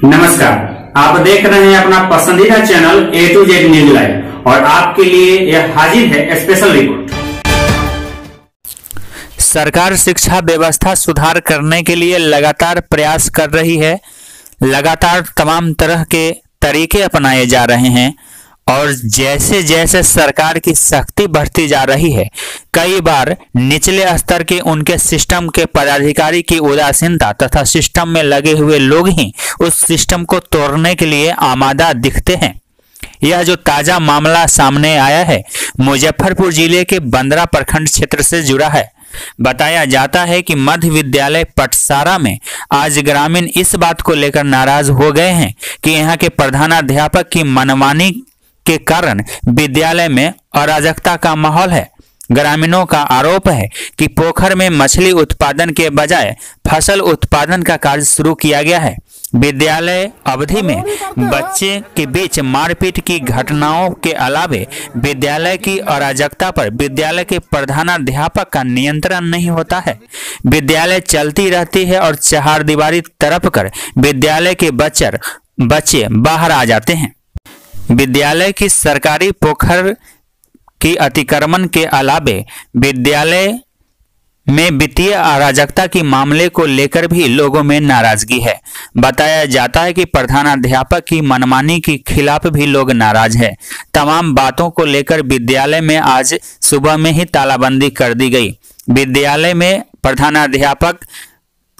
नमस्कार, आप देख रहे हैं अपना पसंदीदा channel A to Z news live और आपके लिए यह हाजिर है स्पेशल रिपोर्ट। सरकार शिक्षा व्यवस्था सुधार करने के लिए लगातार प्रयास कर रही है। लगातार तमाम तरह के तरीके अपनाए जा रहे हैं और जैसे जैसे सरकार की शक्ति बढ़ती जा रही है, कई बार निचले स्तर के उनके सिस्टम के पदाधिकारी की उदासीनता तथा सिस्टम में लगे हुए लोग ही उस सिस्टम को तोड़ने के लिए आमादा दिखते हैं। यह जो ताजा मामला सामने आया है, मुजफ्फरपुर जिले के बंदरा प्रखंड क्षेत्र से जुड़ा है। बताया जाता है कि मध्य विद्यालय पटसारा में आज ग्रामीण इस बात को लेकर नाराज हो गए हैं कि यहाँ के प्रधानाध्यापक की मनमानी के कारण विद्यालय में अराजकता का माहौल है। ग्रामीणों का आरोप है कि पोखर में मछली उत्पादन के बजाय फसल उत्पादन का कार्य शुरू किया गया है। विद्यालय अवधि में बच्चे के बीच मारपीट की घटनाओं के अलावे विद्यालय की अराजकता पर विद्यालय के प्रधानाध्यापक का नियंत्रण नहीं होता है। विद्यालय चलती रहती है और चहारदीवारी तरफ कर विद्यालय के बच्चे बाहर आ जाते हैं। विद्यालय की सरकारी पोखर की अतिक्रमण के अलावे विद्यालय में वित्तीय अराजकता की मामले को लेकर भी लोगों में नाराजगी है। बताया जाता है कि प्रधानाध्यापक की मनमानी के खिलाफ भी लोग नाराज है। तमाम बातों को लेकर विद्यालय में आज सुबह में ही तालाबंदी कर दी गई। विद्यालय में प्रधानाध्यापक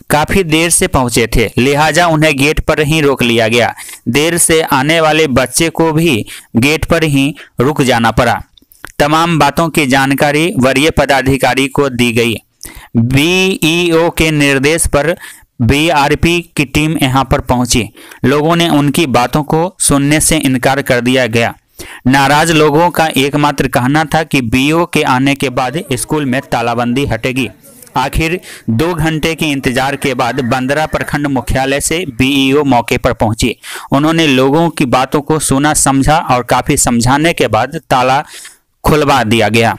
काफी देर से पहुंचे थे, लिहाजा उन्हें गेट पर ही रोक लिया गया। देर से आने वाले बच्चे को भी गेट पर ही रुक जाना पड़ा। तमाम बातों की जानकारी वरीय पदाधिकारी को दी गई। बीईओ के निर्देश पर बीआरपी की टीम यहां पर पहुंची। लोगों ने उनकी बातों को सुनने से इनकार कर दिया गया। नाराज लोगों का एकमात्र कहना था कि बीईओ के आने के बाद स्कूल में तालाबंदी हटेगी। आखिर 2 घंटे के इंतजार के बाद बंदरा प्रखंड मुख्यालय से बीईओ मौके पर पहुंची। उन्होंने लोगों की बातों को सुना, समझा और काफी समझाने के बाद ताला खुलवा दिया गया।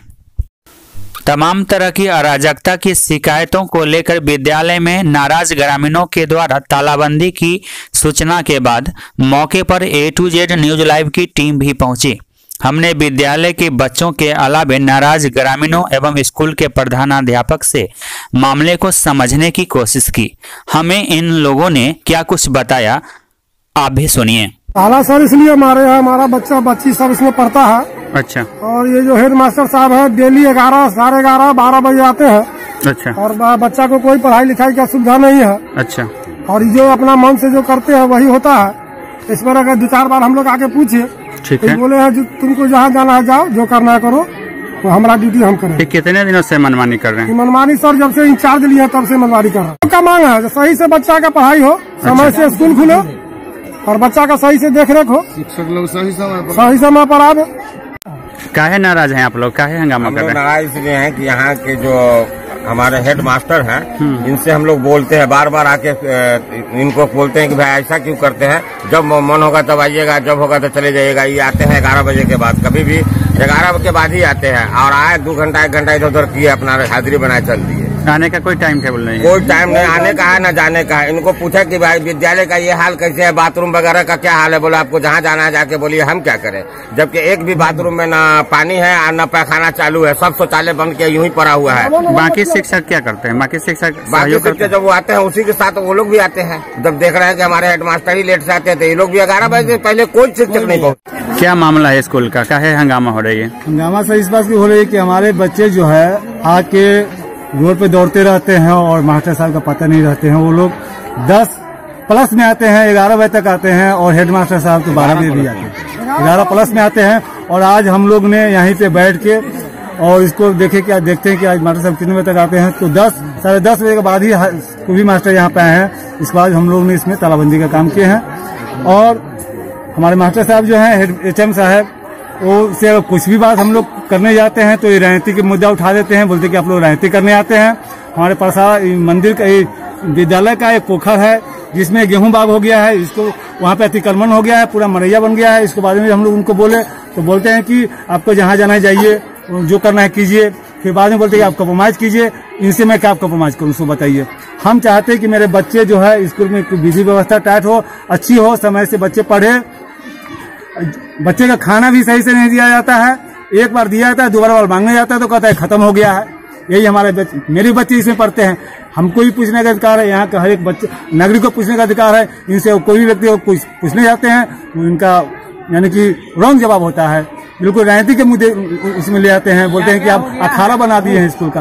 तमाम तरह की अराजकता की शिकायतों को लेकर विद्यालय में नाराज ग्रामीणों के द्वारा तालाबंदी की सूचना के बाद मौके पर A to Z news live की टीम भी पहुंची। हमने विद्यालय के बच्चों के अलावे नाराज ग्रामीणों एवं स्कूल के प्रधानाध्यापक से मामले को समझने की कोशिश की। हमें इन लोगों ने क्या कुछ बताया, आप भी सुनिए। ताला सर इसलिए हमारे यहाँ हमारा बच्ची सब इसमें पढ़ता है। अच्छा। और ये जो हेड मास्टर साहब है डेली 11, साढ़े 11, 12 बजे आते हैं। अच्छा। और बच्चा को कोई पढ़ाई लिखाई का सुविधा नहीं है। अच्छा। और जो अपना मन से जो करते हैं वही होता है। इस पर अगर 2-4 बार हम लोग आके पूछे, ठीक है, बोले हैं तुमको जहाँ जाना है जाओ, जो करना है करो, तो हमारा ड्यूटी हम करें। कितने दिनों से मनमानी कर रहे हैं? मनमानी सर जब से इंचार्ज लिया तब से मनमानी कर रहे हैं। का मांग है सही से बच्चा का पढ़ाई हो, समय से स्कूल खुले और बच्चा का सही से देख रेख हो, शिक्षक लोग सही समय पर आवे। काहे नाराज हैं आप लोग, काहे हंगामा कर रहे हैं? नाराज इसलिए हैं कि यहाँ के जो हमारे हेड मास्टर हैं, इनसे हम लोग बोलते हैं, बार बार आके इनको बोलते हैं कि भाई ऐसा क्यों करते हैं, जब मन होगा तब आइएगा, जब होगा तो चले जाइएगा। ये आते हैं 11 बजे के बाद, कभी भी 11 के बाद ही आते हैं और आए 2 घंटा 1 घंटा इधर उधर किए, अपना हाजिरी बनाए चल दिए। आने का कोई टाइम टेबल नहीं है? कोई टाइम नहीं, आने का है न जाने का है। इनको पूछा कि भाई विद्यालय का ये हाल कैसे है, बाथरूम वगैरह का क्या हाल है, बोला आपको जहाँ जाना है जाके बोलिए, हम क्या करें। जबकि एक भी बाथरूम में न पानी है और न पैखाना चालू है, सब शौचालय बंद किया यूं ही पड़ा हुआ है। बाकी शिक्षक क्या करते हैं? बाकी शिक्षक जब वो आते हैं उसी के साथ वो लोग भी आते हैं। जब देख रहे हैं कि हमारे हेडमास्टर ही लेट से आते थे, ये लोग भी 11 बजे से पहले कोई शिक्षक नहीं पहुंचे। क्या मामला है स्कूल का, काहे हंगामा हो रही है? हंगामा से इस बात की हो रही है कि हमारे बच्चे जो है आके रोड पे दौड़ते रहते हैं और मास्टर साहब का पता नहीं रहते हैं। वो लोग 10+ में आते हैं, 11 बजे तक आते हैं और हेड मास्टर साहब तो 12 बजे भी आते हैं, 11+ में आते हैं। और आज हम लोग ने यहीं पे बैठ के और इसको देखते हैं कि आज मास्टर साहब कितने बजे तक आते हैं। तो 10, साढ़े 10 बजे के बाद ही कोई भी मास्टर यहाँ पे आए हैं। इसके बाद हम लोग ने इसमें तालाबंदी का काम किए हैं। और हमारे मास्टर साहब जो है HM साहब, वो से कुछ भी बात हम लोग करने जाते हैं तो ये राजनीति के मुद्दा उठा देते हैं, बोलते कि आप लोग राजनीति करने आते हैं। हमारे पास मंदिर का विद्यालय का एक पोखर है जिसमें गेहूं बाग हो गया है, इसको वहाँ पे अतिक्रमण हो गया है, पूरा मरैया बन गया है। इसके बारे में हम लोग उनको बोले तो बोलते हैं कि आपको जहाँ जाना है जाइए, जो करना है कीजिए। फिर बाद में बोलते हैं कि आप कंप्रोमाइज कीजिए। इनसे मैं क्या कंप्रोमाइज करूँ, उसको बताइए। हम चाहते हैं कि मेरे बच्चे जो है स्कूल में विधि व्यवस्था टाइट हो, अच्छी हो, समय से बच्चे पढ़े। बच्चे का खाना भी सही से नहीं दिया जाता है, एक बार दिया जाता है, दोबारा बार मांगने जाता है तो कहता है खत्म हो गया है। यही हमारे मेरे बच्चे इसमें पढ़ते हैं। हमको भी पूछने का अधिकार है, यहाँ का हर एक बच्चे नागरिक को पूछने का अधिकार है। इनसे कोई भी व्यक्ति को पूछने जाते हैं, इनका यानी कि रॉन्ग जवाब होता है, बिल्कुल राजनीति के मुद्दे उसमें ले आते हैं, बोलते हैं कि आप अखाड़ा बना दिए हैं स्कूल का।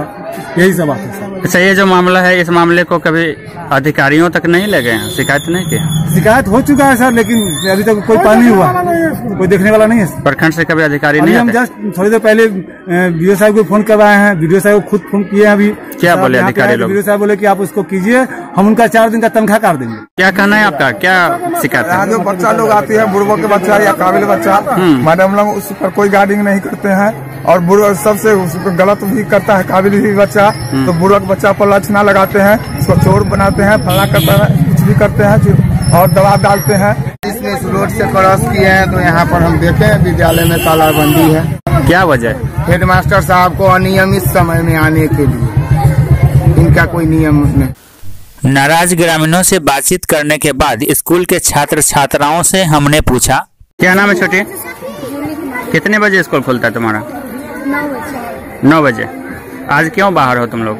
यही सब बात है। अच्छा, ये जो मामला है, इस मामले को कभी अधिकारियों तक नहीं ले गए हैं, शिकायत नहीं की? शिकायत हो चुका है सर, लेकिन अभी तक कोई पानी नहीं हुआ, कोई देखने वाला नहीं है। प्रखंड से कभी अधिकारी नहीं? हम जस्ट थोड़ी देर पहले बीडीओ साहब को फोन करवाए हैं, बीडीओ साहब को खुद फोन किए हैं। अभी क्या बोले अधिकारी लोग? बीडीओ साहब बोले कि आप उसको कीजिए, हम उनका 4 दिन का तनख्वाह काट देंगे। क्या कहना है आपका, क्या शिकायत है? जो बच्चा लोग आती है, बुढ़बो के बच्चा या काबिल बच्चा, मैडम लोग उस पर कोई गाइडिंग नहीं करते हैं और बुढ़ो सबसे गलत भी करता है। काबिल भी बच्चा तो बुढ़ो के बच्चा पर लक्ष्य न लगाते हैं, उसको चोर बनाते हैं, फला करता है, कुछ भी करते हैं और दबाव डालते हैं। इसमें इस रोड से क्रॉस किए हैं तो यहाँ पर हम देखे विद्यालय में तालाबंदी है। क्या वजह? हेडमास्टर साहब को अनियमित समय में आने के लिए इनका कोई नियम नहीं। नाराज ग्रामीणों से बातचीत करने के बाद स्कूल के छात्र छात्राओं से हमने पूछा, क्या नाम है छोटी? कितने बजे स्कूल खुलता है तुम्हारा? 9 बजे। आज क्यों बाहर हो तुम लोग?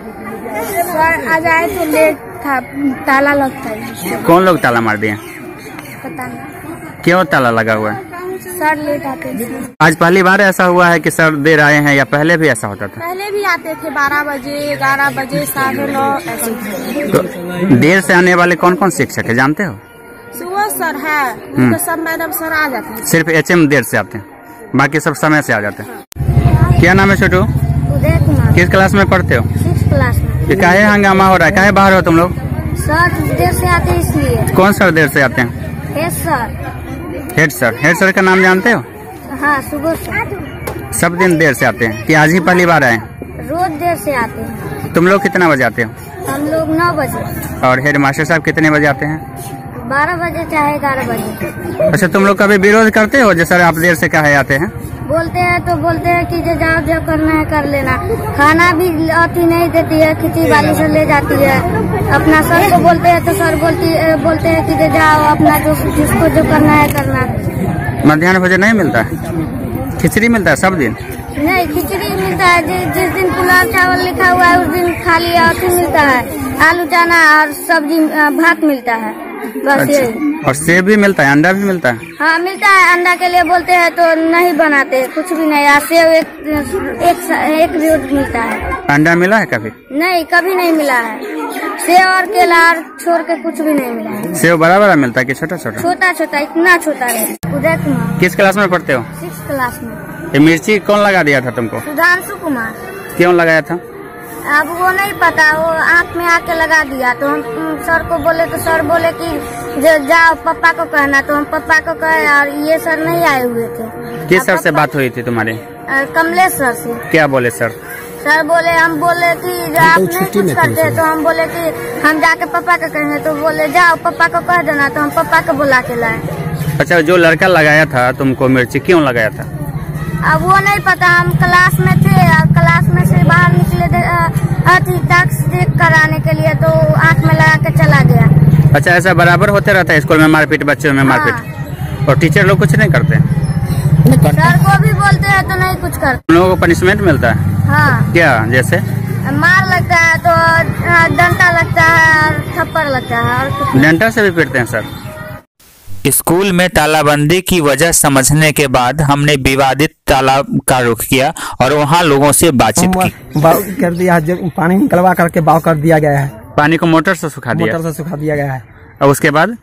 सर आज आए तो लेट था, ताला लगता है। कौन लोग ताला मार दिए? पता नहीं क्यों ताला लगा हुआ है? सर लेट आते थे। आज पहली बार ऐसा हुआ है कि सर देर आए हैं या पहले भी ऐसा होता था? पहले भी आते थे 12 बजे, 11 बजे, 9:30 ऐसे। तो देर से आने वाले कौन कौन शिक्षक है जानते हो? सुबह सर है तो सब मैडम सर आ जाते हैं। सिर्फ HM देर से आते हैं, बाकी सब समय से आ जाते हैं। क्या नाम है छोटू? उदय कुमार। किस क्लास में पढ़ते हो? 6th क्लास में। ये काहे हंगामा हो रहा है, काहे बाहर हो तुम लोग? सर देर से आते इसलिए। कौन सर देर से आते हैं? हेड सर का नाम जानते हो? हाँ, सुबह सर। सब दिन देर से आते हैं कि आज ही पहली बार आए? रोज देर से आते हैं। तुम लोग कितना बजे आते हो? हम लोग 9 बजे। और हेड मास्टर साहब कितने बजे आते हैं? 12 बजे चाहे 11 बजे। अच्छा, तुम लोग कभी विरोध करते हो जो सर आप देर से काहे आते हैं? बोलते हैं तो बोलते हैं कि जो करना है कर लेना। खाना भी अति नहीं देती है, खिचड़ी वाली से ले जाती है। अपना सर को बोलते हैं तो सर बोलते हैं कि जाओ अपना जिसको जो करना है करना। मध्याह्न भोजन नहीं मिलता है? खिचड़ी मिलता है सब दिन? नहीं, खिचड़ी मिलता है। जिस दिन पुलाव चावल लिखा हुआ है उस दिन खाली अति मिलता है, आलू चना और सब्जी भात मिलता है, बस यही। और सेब भी मिलता है, अंडा भी मिलता है? हाँ मिलता है। अंडा के लिए बोलते हैं तो नहीं बनाते, कुछ भी नहीं। सेब एक रोज मिलता है। अंडा मिला है कभी? नहीं, कभी नहीं मिला है। सेब और केला छोड़ के कुछ भी नहीं मिला है। सेब बड़ा बड़ा मिलता है कि छोटा छोटा? छोटा छोटा, इतना छोटा नहीं। उदय कुमार। किस क्लास में पढ़ते हो? 6th क्लास में। ये मिर्ची कौन लगा दिया था तुमको? सुधांशु कुमार। क्यों लगाया था? अब वो नहीं पता, वो आँख में आके लगा दिया। तो हम सर को बोले तो सर बोले कि जाओ पापा को कहना। तो हम पापा को कहे और ये सर नहीं आए हुए थे। किस सर से बात हुई थी तुम्हारी? कमलेश सर से। क्या बोले सर? सर बोले, हम बोले कि आप नहीं कुछ करते, तो हम बोले कि हम जाके पापा को कहेंगे। तो बोले जाओ पापा को कह देना। तो हम पापा को बुला के लाए। अच्छा, जो लड़का लगाया था तुमको मिर्ची, क्यों लगाया था? अब वो नहीं पता। हम क्लास में थे और क्लास में से बाहर निकले थे टैक्स चेक कराने के लिए, तो आँख में लगा के चला गया। अच्छा, ऐसा बराबर होते रहता है स्कूल में मारपीट, बच्चों में मारपीट? और टीचर लोग कुछ नहीं करते? सर को भी बोलते हैं तो नहीं कुछ करते। उन लोगों को पनिशमेंट मिलता है? हाँ। क्या जैसे? मार लगता है तो डंडा लगता है और थप्पड़ लगता है। और डंडा से भी पीटते हैं सर? स्कूल में तालाबंदी की वजह समझने के बाद हमने विवादित तालाब का रुख किया और वहां लोगों से बातचीत की। बाव कर दिया, पानी निकलवा करके बाव कर दिया गया है। पानी को मोटर से सुखा दिया? मोटर से सुखा दिया गया है। और उसके बाद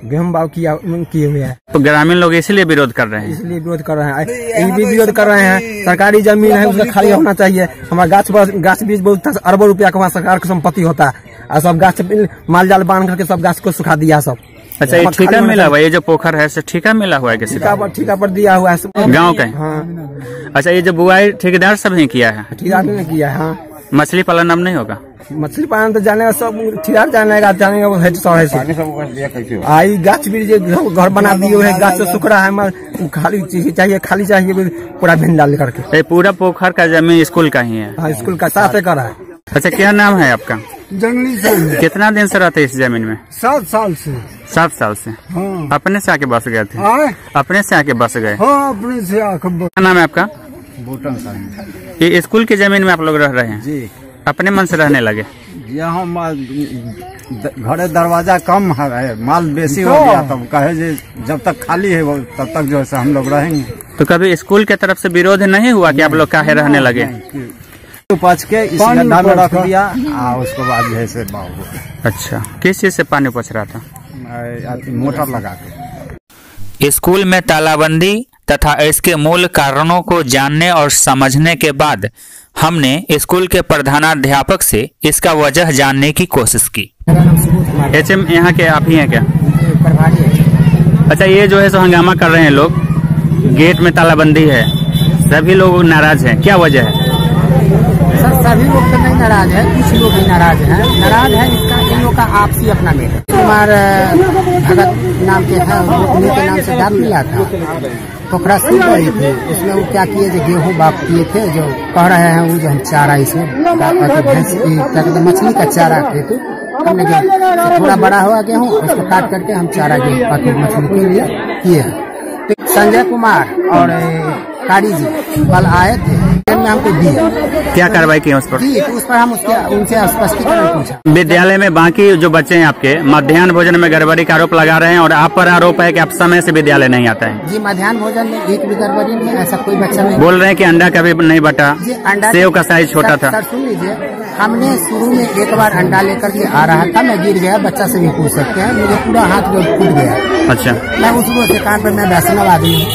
गेहूं बाव किए हुए हैं। तो ग्रामीण लोग इसलिए विरोध कर रहे हैं? इसलिए विरोध कर रहे हैं। ये भी विरोध कर रहे हैं, सरकारी जमीन है उसका खाली होना चाहिए। हमारा गाछ बीज बहुत अरबों रुपया का सरकार की संपत्ति होता है और सब गाछ माल जाल बांध करके सब गाछ को सुखा दिया सब। अच्छा, ये ठेका मिला हुआ है? ये जो पोखर है ठेका मिला हुआ है किसी का? ठेका पर दिया हुआ है गाँव का? हाँ। अच्छा, ये जो बुआई ठेकेदार सब ने किया है? ठेकेदार ने किया है। हाँ। मछली पालन अब नहीं होगा? मछली पालन तो जाने का सब ठियार जाने वो हेड सौ है। आई गाछ भी घर बना दिए है, गाछ तो सूख रहा है, खाली चाहिए पूरा भिंड डाल करके। पूरा पोखर का जमीन स्कूल का ही है? हाँ, स्कूल का 7 एकड़ है। अच्छा, क्या नाम है आपका? जंगली से। कितना दिन से रहते इस जमीन में? 7 साल से। 7 साल से? हाँ। अपने से आके बस गए थे? अपने से आके बस गए? हाँ, अपने से आके। क्या नाम है आपका? बूटन साहब। ये स्कूल की जमीन में आप लोग रह रहे हैं? जी। अपने मन से रहने लगे? यहाँ घरे दरवाजा कम है, माल बेसी हो गया, तब कहे जब तक खाली है तब तक जो है हम लोग रहेंगे। तो कभी स्कूल के तरफ से विरोध नहीं हुआ कि आप लोग काहे रहने लगे? उपज के इस गड्ढा में रख दिया, उसके बाद जो है अच्छा, किस चीज से पानी उपज रहा था? मोटर लगा के। स्कूल में तालाबंदी तथा इसके मूल कारणों को जानने और समझने के बाद हमने स्कूल के प्रधानाध्यापक से इसका वजह जानने की कोशिश की। HM यहाँ के आप ही हैं क्या? अच्छा, ये जो है सो हंगामा कर रहे हैं लोग, गेट में तालाबंदी है, सभी लोग नाराज हैं, क्या वजह है? सर, सभी लोग तो नहीं नाराज है, कुछ लोग ही नाराज हैं। नाराज है इसका इन लोग का आपसी अपना मेल। कुमार भगत नाम के है, उन्हीं के नाम से डाल मिला था, पोखरा सूख रही थी, उसमें वो क्या किए जो गेहूँ बाप किए थे, जो कह रहे हैं वो जो हम चारा इसमें भैंस क्या कहते मछली का चारा खेत हमने थोड़ा बड़ा हुआ गेहूँ, उसको काट करके हम चारा गेहूँ मछली के लिए किए हैं। संजय कुमार और कारी जी कल आए थे, में हमको दिए। क्या कार्रवाई की उस पर? तो उस पर हम उनसे स्पष्टीकरण पूछा। विद्यालय में बाकी जो बच्चे हैं आपके मध्याह्न भोजन में गड़बड़ी का आरोप लगा रहे हैं और आप पर आरोप है कि आप समय से विद्यालय नहीं आता है। जी, मध्याह्न भोजन में एक भी गड़बड़ी नहीं, ऐसा कोई बच्चा नहीं। बोल रहे हैं कि अंडा कभी नहीं बटा, सेव का साइज छोटा था। सर सुन लीजिए, हमने शुरू में एक बार अंडा लेकर के आ रहा था, मैं गिर गया, बच्चा से भी पूछ सकते हैं, मुझे पूरा हाथ में फूट गया। अच्छा, मैं उस रोज कारण पर मैं वैष्णव आदमी हूँ,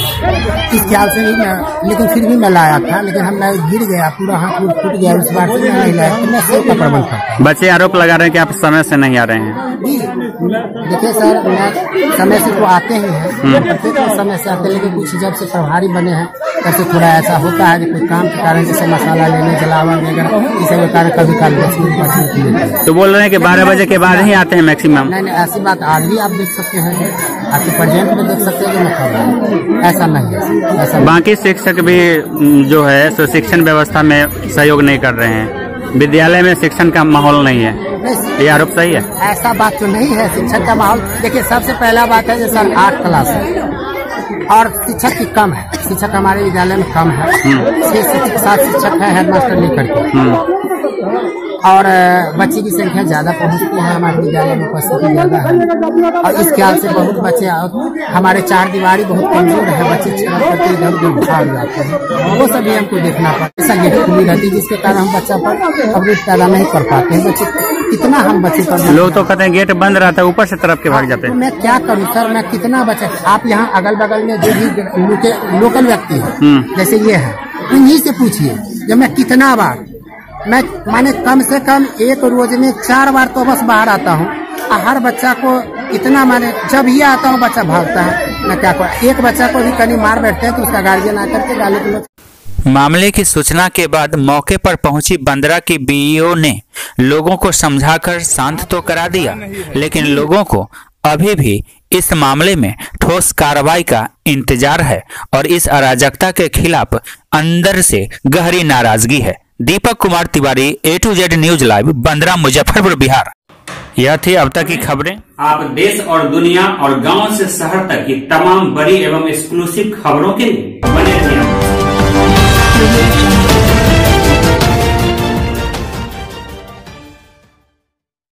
इस ख्याल से नहीं मैं, लेकिन फिर भी मैं लाया था, लेकिन हम गिर गया, पूरा हाथ में फूट गया, उस बार से मैं नहीं लाया, तो मैं सेव का प्रबंध करता। बच्चे आरोप लगा रहे हैं कि आप समय से नहीं आ रहे हैं। देखिए सर, मैं समय से तो आते ही हैं, प्रत्येक समय से आते, लेकिन कुछ जब से प्रभारी बने हैं तब से थोड़ा ऐसा होता है कि कोई काम के कारण, जैसे मसाला लेने, जलावा वगैरह, इस कारण कभी काल 10 मिनट। तो बोल रहे हैं कि 12 बजे के बाद ही आते हैं मैक्सिमम? नहीं, ऐसी बात आज भी आप देख सकते हैं, आपके प्रेजेंट में देख सकते हैं, ऐसा नहीं है। ऐसा बाकी शिक्षक भी जो है सो शिक्षण व्यवस्था में सहयोग नहीं कर रहे हैं, विद्यालय में शिक्षण का माहौल नहीं है, ये आरोप सही है? ऐसा बात तो नहीं है, शिक्षक का माहौल देखिए, सबसे पहला बात है जैसे 8 क्लास है और शिक्षक की कम है, शिक्षक हमारे विद्यालय में कम है, 6 से 7 शिक्षक है हेडमास्टर लेकर के, और बच्चे की संख्या ज्यादा पहुंचती है, हमारे विद्यालय में उपस्थिति ज्यादा है, और इस ख्याल से बहुत बच्चे, हमारे 4 दीवारी बहुत कमजोर है, बच्चे करके इधर उधर भाग जाते हैं, वो सभी हमको देखना पड़ता है। गेट खुली रहती है जिसके कारण हम बच्चा पर अवरोध पैदा नहीं कर पाते हैं। बच्चे कितना हम बच्चे पर, लोग तो कहते हैं गेट बंद रहता है, ऊपर से तरफ के भाग जाते हैं। मैं क्या करूँ सर, मैं कितना बच्चा, आप यहाँ अगल बगल में जो भी लोकल व्यक्ति है जैसे ये है, उन्हीं से पूछिए, जब मैं कितना बार, मैं माने कम से कम एक रोज में 4 बार तो बस बाहर आता हूँ, हर बच्चा को इतना, माने जब ही आता हूँ बच्चा भागता है, मैं क्या करूँ, एक बच्चा को भी कहीं मार बैठते हैं तो उसका गार्जियन आकर के गाली गलौज। मामले की सूचना के बाद मौके पर पहुंची बंदरा की बीईओ ने लोगों को समझाकर शांत तो करा दिया, लेकिन लोगों को अभी भी इस मामले में ठोस कार्रवाई का इंतजार है और इस अराजकता के खिलाफ अंदर से गहरी नाराजगी है। Deepak Kumar Tiwari, A to Z news live, Bandra, Muzaffarpur, Bihar. यह थी अब तक की खबरें। आप देश और दुनिया और गांव से शहर तक की तमाम बड़ी एवं एक्सक्लूसिव खबरों के लिए बने रहिए।